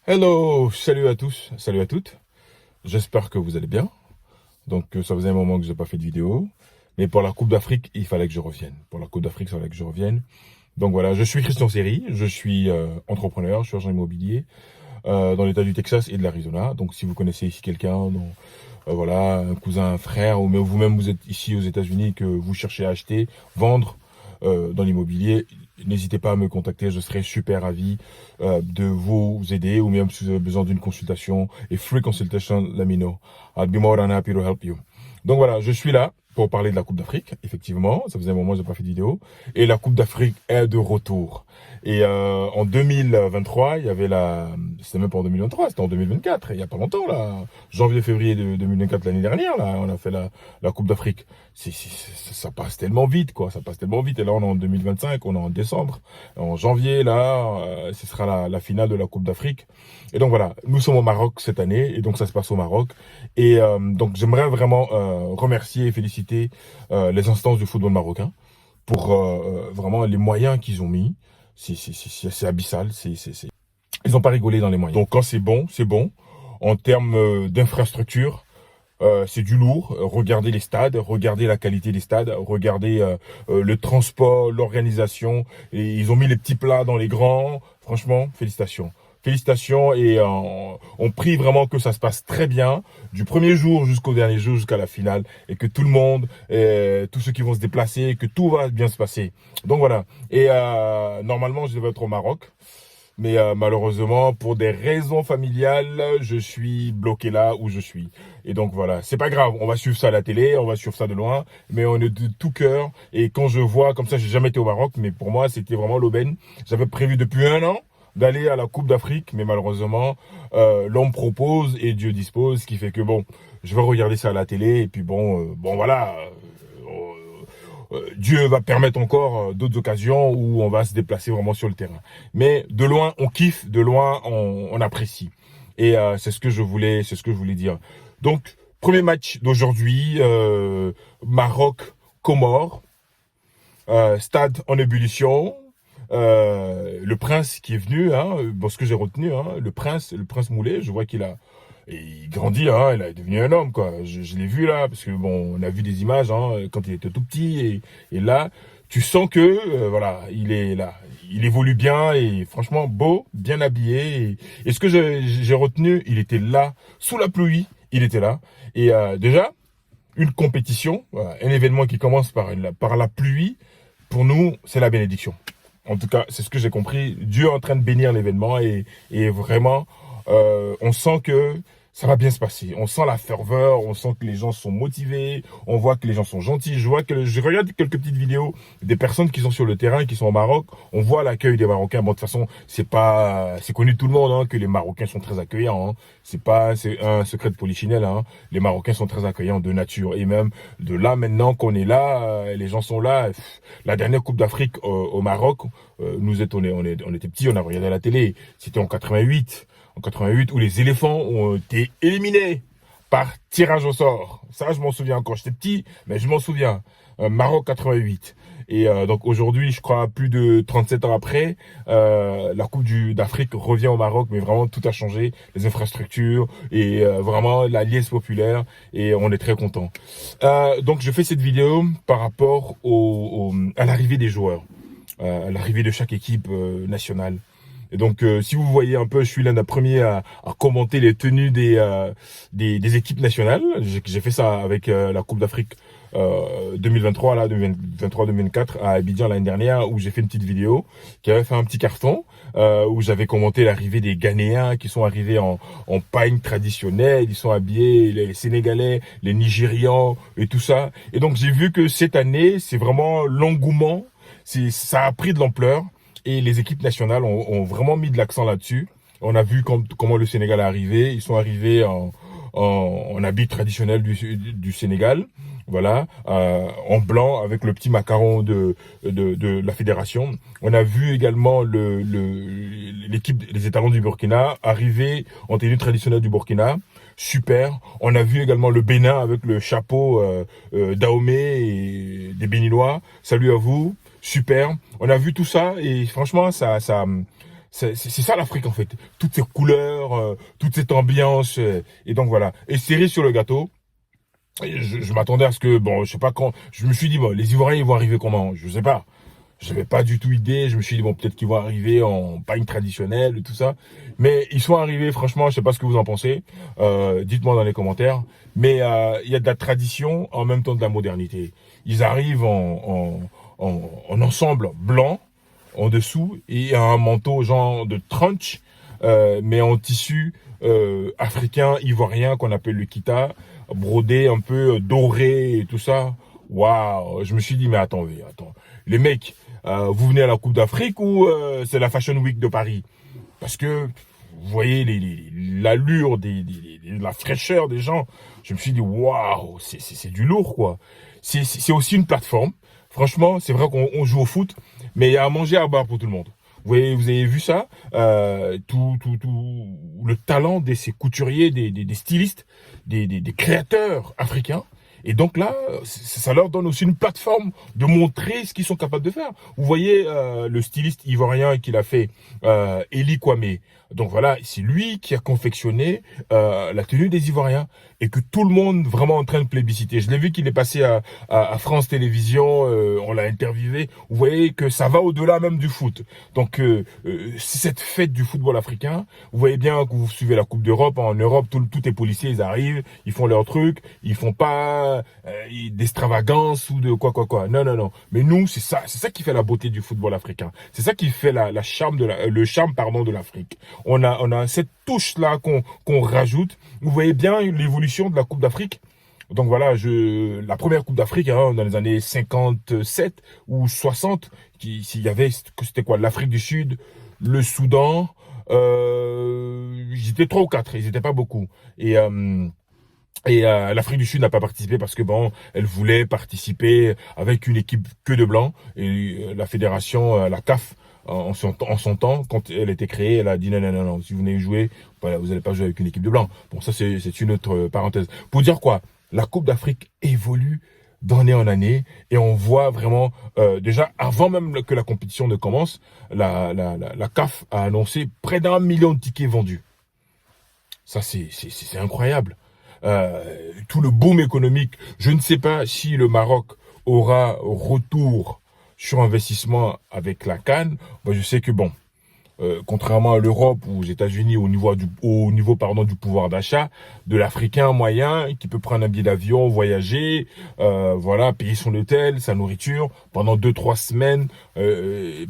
Hello, salut à tous, salut à toutes. J'espère que vous allez bien. Donc ça faisait un moment que j'ai pas fait de vidéo. Mais pour la Coupe d'Afrique, il fallait que je revienne. Pour la Coupe d'Afrique, il fallait que je revienne. Donc voilà, je suis Christian Seri, je suis entrepreneur, je suis agent immobilier dans l'état du Texas et de l'Arizona. Donc si vous connaissez ici quelqu'un, voilà, un cousin, un frère, ou même vous-même vous êtes ici aux États-Unis que vous cherchez à acheter, vendre dans l'immobilier, n'hésitez pas à me contacter, je serai super ravi de vous aider, ou même si vous avez besoin d'une consultation, et free consultation, let me know. I'll be more than happy to help you. Donc voilà, je suis là pour parler de la Coupe d'Afrique, effectivement, ça faisait un moment que j'ai pas fait de vidéo, et la Coupe d'Afrique est de retour. Et en 2023, il y avait c'était même pas en 2023, c'était en 2024, il y a pas longtemps là, janvier-février de 2024 l'année dernière là, on a fait la Coupe d'Afrique. Ça passe tellement vite quoi, ça passe tellement vite. Et là on est en 2025, on est en décembre, en janvier là, ce sera la finale de la Coupe d'Afrique. Et donc voilà, nous sommes au Maroc cette année, et donc ça se passe au Maroc. Et donc j'aimerais vraiment remercier et féliciter les instances du football marocain pour vraiment les moyens qu'ils ont mis. C'est abyssal. Ils n'ont pas rigolé dans les moyens. Donc quand c'est bon, c'est bon. En termes d'infrastructure, c'est du lourd. Regardez les stades, regardez la qualité des stades, regardez le transport, l'organisation. Et ils ont mis les petits plats dans les grands. Franchement, félicitations. Félicitations, et on prie vraiment que ça se passe très bien du premier jour jusqu'au dernier jour, jusqu'à la finale, et que tout le monde, tous ceux qui vont se déplacer, que tout va bien se passer. Donc voilà. Et normalement, je devais être au Maroc. Mais malheureusement, pour des raisons familiales, je suis bloqué là où je suis. Et donc voilà, c'est pas grave, on va suivre ça à la télé, on va suivre ça de loin, mais on est de tout cœur. Et quand je vois, comme ça, j'ai jamais été au Maroc, mais pour moi, c'était vraiment l'aubaine. J'avais prévu depuis un an d'aller à la Coupe d'Afrique, mais malheureusement, l'homme propose et Dieu dispose, ce qui fait que bon, je vais regarder ça à la télé, et puis bon voilà. Dieu va permettre encore d'autres occasions où on va se déplacer vraiment sur le terrain. Mais de loin, on kiffe, de loin, on apprécie. Et c'est ce que je voulais dire. Donc, premier match d'aujourd'hui, Maroc-Comores, stade en ébullition. Le prince qui est venu, hein, bon, ce que j'ai retenu, hein, le prince Moulay, je vois il grandit, hein, il est devenu un homme, quoi. Je l'ai vu là, parce que bon, on a vu des images, hein, quand il était tout petit, et là, tu sens que, voilà, il est là, il évolue bien, et franchement beau, bien habillé, et ce que j'ai retenu, il était là, sous la pluie, il était là, et déjà, une compétition, voilà, un événement qui commence par la pluie, pour nous, c'est la bénédiction. En tout cas, c'est ce que j'ai compris. Dieu est en train de bénir l'événement, et vraiment, on sent que ça va bien se passer. On sent la ferveur, on sent que les gens sont motivés, on voit que les gens sont gentils. Je regarde quelques petites vidéos des personnes qui sont sur le terrain, qui sont au Maroc. On voit l'accueil des Marocains. Bon, de toute façon, c'est connu de tout le monde, hein, que les Marocains sont très accueillants, hein. C'est un secret de polichinelle, hein. Les Marocains sont très accueillants de nature, et même de là maintenant qu'on est là, les gens sont là. La dernière Coupe d'Afrique au Maroc, nous on était petits, on a regardé à la télé. C'était en 88. En 88, où les éléphants ont été éliminés par tirage au sort. Ça, je m'en souviens encore. J'étais petit, mais je m'en souviens. Maroc 88. Et donc aujourd'hui, je crois, plus de 37 ans après, la Coupe d'Afrique revient au Maroc, mais vraiment tout a changé, les infrastructures, et vraiment la liesse populaire, et on est très content. Donc je fais cette vidéo par rapport à l'arrivée des joueurs, à l'arrivée de chaque équipe nationale. Et donc, si vous voyez un peu, je suis l'un des premiers à commenter les tenues des équipes nationales. J'ai fait ça avec la Coupe d'Afrique 2023, là, 2023-2024 à Abidjan l'année dernière, où j'ai fait une petite vidéo qui avait fait un petit carton, où j'avais commenté l'arrivée des Ghanéens qui sont arrivés en pagne traditionnelle. Ils sont habillés, les Sénégalais, les Nigérians et tout ça. Et donc, j'ai vu que cette année, c'est vraiment l'engouement. Ça a pris de l'ampleur. Et les équipes nationales ont vraiment mis de l'accent là-dessus. On a vu comment le Sénégal est arrivé. Ils sont arrivés en habit traditionnel du Sénégal. Voilà, en blanc avec le petit macaron de la fédération. On a vu également l'équipe, les étalons du Burkina arriver en tenue traditionnelle du Burkina. Super. On a vu également le Bénin avec le chapeau Dahomey et des Béninois. Salut à vous. Super. On a vu tout ça, et franchement, ça C'est ça l'Afrique en fait. Toutes ces couleurs, toute cette ambiance. Et donc voilà. Et cerise sur le gâteau. Je m'attendais à ce que, bon, je sais pas quand, je me suis dit, bon, les Ivoiriens, ils vont arriver comment? Je sais pas. J'avais pas du tout idée. Je me suis dit, bon, peut-être qu'ils vont arriver en pagne traditionnelle et tout ça. Mais ils sont arrivés, franchement, je sais pas ce que vous en pensez. Dites-moi dans les commentaires. Mais il y a de la tradition en même temps de la modernité. Ils arrivent en ensemble blanc en dessous et un manteau genre de trench, mais en tissu africain, ivoirien qu'on appelle le kita, brodé un peu doré et tout ça. Waouh, je me suis dit mais attends, les mecs, vous venez à la Coupe d'Afrique ou c'est la Fashion Week de Paris? Parce que vous voyez l'allure la fraîcheur des gens. Je me suis dit waouh, c'est du lourd quoi. C'est aussi une plateforme. Franchement, c'est vrai qu'on joue au foot, mais il y a à manger à boire pour tout le monde. Vous avez vu ça, tout le talent de ces couturiers, des stylistes, des créateurs africains. Et donc là, ça leur donne aussi une plateforme de montrer ce qu'ils sont capables de faire. Vous voyez le styliste ivoirien qu'il a fait, Eli Kwame. Donc voilà, c'est lui qui a confectionné la tenue des Ivoiriens et que tout le monde vraiment en train de plébisciter. Je l'ai vu qu'il est passé à France Télévisions, on l'a interviewé. Vous voyez que ça va au-delà même du foot. Donc cette fête du football africain, vous voyez bien que vous suivez la Coupe d'Europe. En Europe, tous les policiers, ils arrivent, ils font leur truc, ils font pas d'extravagance ou de quoi. Non. Mais nous, c'est ça qui fait la beauté du football africain. C'est ça qui fait le charme de l'Afrique. On a cette touche là qu'on rajoute. Vous voyez bien l'évolution de la Coupe d'Afrique. Donc voilà, la première Coupe d'Afrique dans les années 57 ou 60, c'était quoi? L'Afrique du Sud, le Soudan, ils étaient 3 ou 4, ils étaient pas beaucoup. Et l'Afrique du Sud n'a pas participé parce que bon, elle voulait participer avec une équipe que de blancs. Et la fédération, la CAF, en son temps, quand elle était créée, elle a dit non, si vous venez jouer, voilà, vous n'allez pas jouer avec une équipe de blancs. Bon, ça c'est une autre parenthèse. Pour dire quoi, la Coupe d'Afrique évolue d'année en année et on voit vraiment déjà avant même que la compétition ne commence, la CAF a annoncé près d'1 million de tickets vendus. Ça c'est incroyable. Tout le boom économique. Je ne sais pas si le Maroc aura retour sur investissement avec la CAN. Moi, je sais que bon, contrairement à l'Europe ou aux États-Unis au niveau du pouvoir d'achat de l'Africain moyen qui peut prendre un billet d'avion, voyager, voilà, payer son hôtel, sa nourriture pendant 2-3 semaines,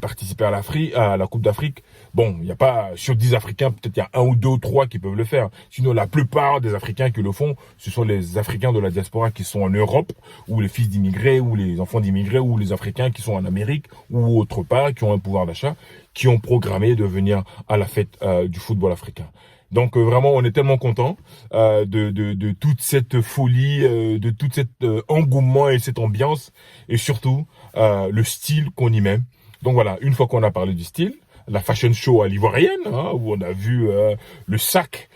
participer à la Coupe d'Afrique. Bon, il n'y a pas sur 10 Africains, peut-être il y a 1 ou 2 ou 3 qui peuvent le faire. Sinon, la plupart des Africains qui le font, ce sont les Africains de la diaspora qui sont en Europe, ou les fils d'immigrés, ou les enfants d'immigrés, ou les Africains qui sont en Amérique, ou autre part, qui ont un pouvoir d'achat, qui ont programmé de venir à la fête du football africain. Donc vraiment, on est tellement content de toute cette folie, de toute cette engouement et cette ambiance, et surtout le style qu'on y met. Donc voilà, une fois qu'on a parlé du style, la fashion show à l'ivoirienne, où on a vu le sac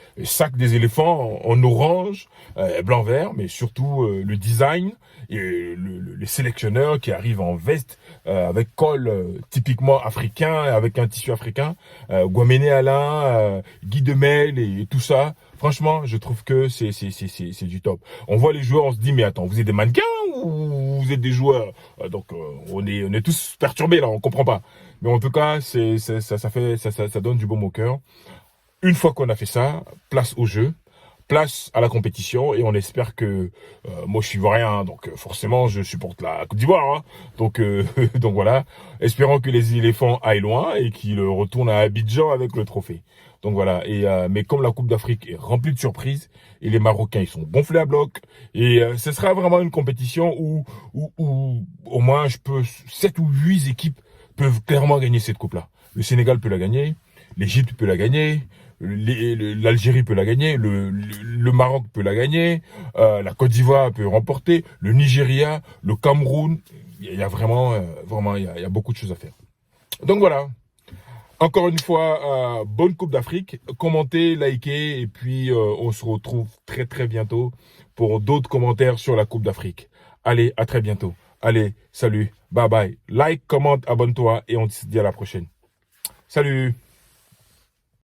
des éléphants en orange, blanc-vert, mais surtout le design et les sélectionneurs qui arrivent en veste avec col typiquement africain, avec un tissu africain, Guaméné Alain, Guy Demel et tout ça. Franchement, je trouve que c'est du top. On voit les joueurs, on se dit mais attends, vous êtes des mannequins ou vous êtes des joueurs? Donc on est tous perturbés là, on comprend pas. Mais en tout cas, ça donne du baume au cœur. Une fois qu'on a fait ça, place au jeu, place à la compétition et on espère que moi je suis ivoirien, donc forcément je supporte la Côte d'Ivoire, donc donc voilà, espérons que les éléphants aillent loin et qu'ils retournent à Abidjan avec le trophée. Donc voilà, et mais comme la Coupe d'Afrique est remplie de surprises et les Marocains ils sont gonflés à bloc et ce sera vraiment une compétition où au moins 7 ou 8 équipes peuvent clairement gagner cette coupe là. Le Sénégal peut la gagner, l'Égypte peut la gagner, l'Algérie peut la gagner, le Maroc peut la gagner, la Côte d'Ivoire peut remporter, le Nigeria, le Cameroun. Il y a vraiment, il y a beaucoup de choses à faire. Donc voilà. Encore une fois, bonne Coupe d'Afrique. Commentez, likez et puis on se retrouve très très bientôt pour d'autres commentaires sur la Coupe d'Afrique. Allez, à très bientôt. Allez, salut, bye bye. Like, commente, abonne-toi et on se dit à la prochaine. Salut!